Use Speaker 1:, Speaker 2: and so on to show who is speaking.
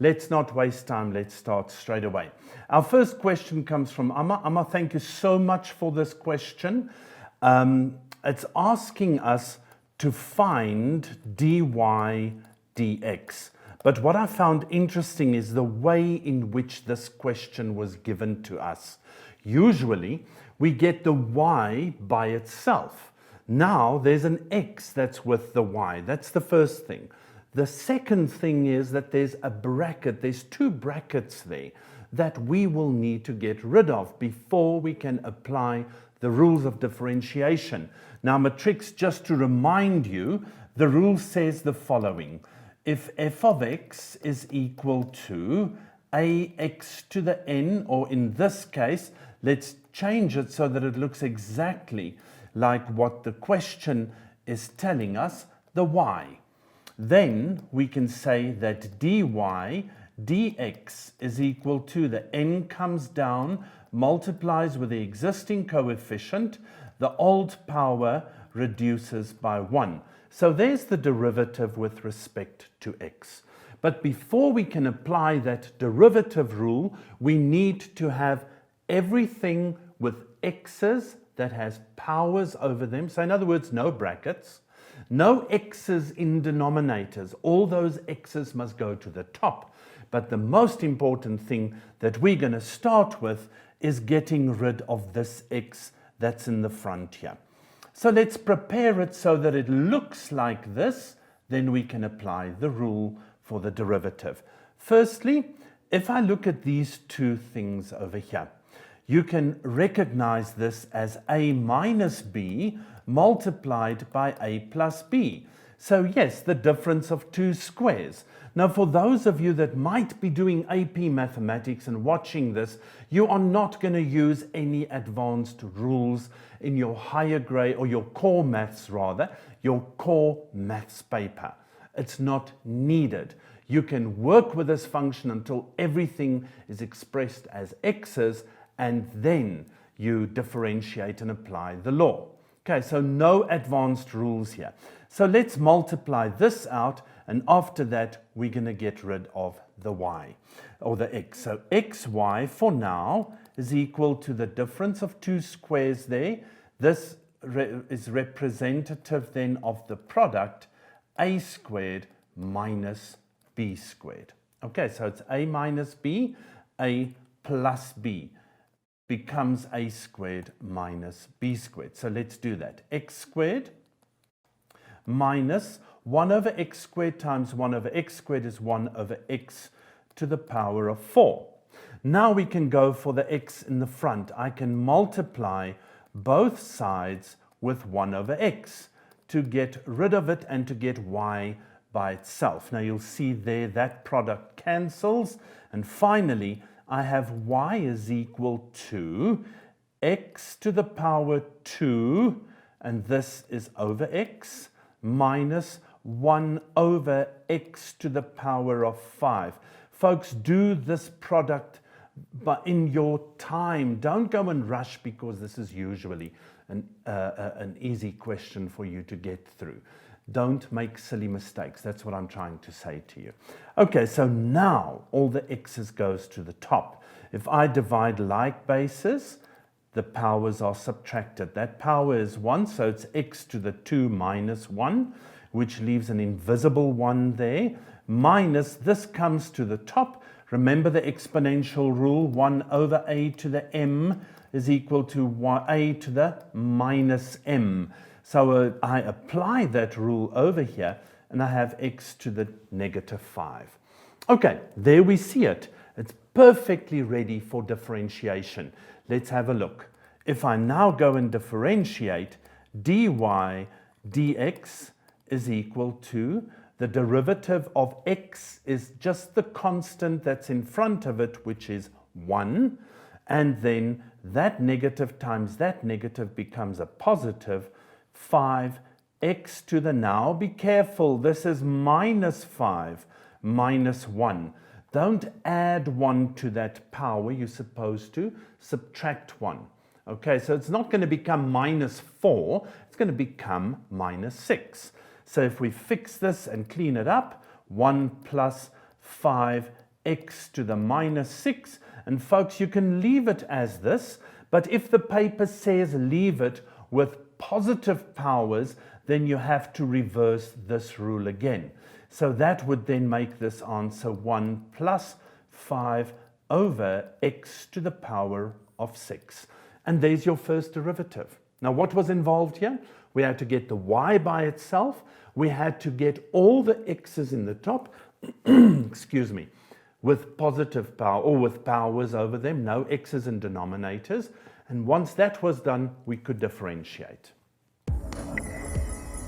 Speaker 1: let's not waste time. Let's start straight away. Our first question comes from Amma. Amma, thank you so much for this question. It's asking us to find dy dx. But what I found interesting is the way in which this question was given to us. Usually, we get the y by itself. Now, there's an x that's with the y. That's the first thing. The second thing is that there's a bracket. There's two brackets there that we will need to get rid of before we can apply the rules of differentiation. Now, matrix, just to remind you, the rule says the following. If f of x is equal to ax to the n, or in this case, let's change it so that it looks exactly like what the question is telling us, the y. Then we can say that dy dx is equal to the n comes down, multiplies with the existing coefficient, the old power reduces by 1. So there's the derivative with respect to x. But before we can apply that derivative rule, we need to have everything with x's that has powers over them. So in other words, no brackets, no x's in denominators. All those x's must go to the top. But the most important thing that we're going to start with is getting rid of this x that's in the front here. So let's prepare it so that it looks like this. Then we can apply the rule for the derivative. Firstly, if I look at these two things over here, you can recognize this as a minus b multiplied by a plus b. So yes, the difference of two squares. Now, for those of you that might be doing AP mathematics and watching this, you are not going to use any advanced rules in your higher grade, or your core maths rather, your core maths paper. It's not needed. You can work with this function until everything is expressed as x's, and then you differentiate and apply the law. Okay, so no advanced rules here. So let's multiply this out, and after that, we're going to get rid of the y, or the x. So xy for now is equal to the difference of two squares there. This is representative then of the product a squared minus b squared. Okay, so it's a minus b, a plus b becomes a squared minus b squared. So let's do that. X squared minus 1 over x squared times 1 over x squared is 1 over x to the power of 4. Now we can go for the x in the front. I can multiply both sides with 1 over x to get rid of it and to get y by itself. Now you'll see there that product cancels, and finally I have y is equal to x to the power 2, and this is over x, minus 1 over x to the power of 5. Folks, do this product but in your time. Don't go and rush, because this is usually an easy question for you to get through. Don't make silly mistakes. That's what I'm trying to say to you. Okay, so now all the x's goes to the top. If I divide like bases, the powers are subtracted. That power is 1, so it's x to the 2 minus 1, which leaves an invisible 1 there, minus this comes to the top. Remember the exponential rule, 1 over a to the m is equal to a to the minus m. So I apply that rule over here, and I have x to the negative 5. Okay, there we see it. It's perfectly ready for differentiation. Let's have a look. If I now go and differentiate, dy dx is equal to the derivative of x is just the constant that's in front of it, which is 1. And then that negative times that negative becomes a positive 5x to the, now be careful, this is minus 5 minus 1. Don't add 1 to that power, you're supposed to subtract 1. Okay, so it's not going to become minus 4, it's going to become minus 6. So if we fix this and clean it up, 1 plus 5 x to the minus 6. And folks, you can leave it as this, but if the paper says leave it with positive powers, then you have to reverse this rule again. So that would then make this answer 1 plus 5 over x to the power of 6. And there's your first derivative. Now, what was involved here? We had to get the y by itself. We had to get all the x's in the top, excuse me, with positive power or with powers over them, no x's in denominators. And once that was done, we could differentiate.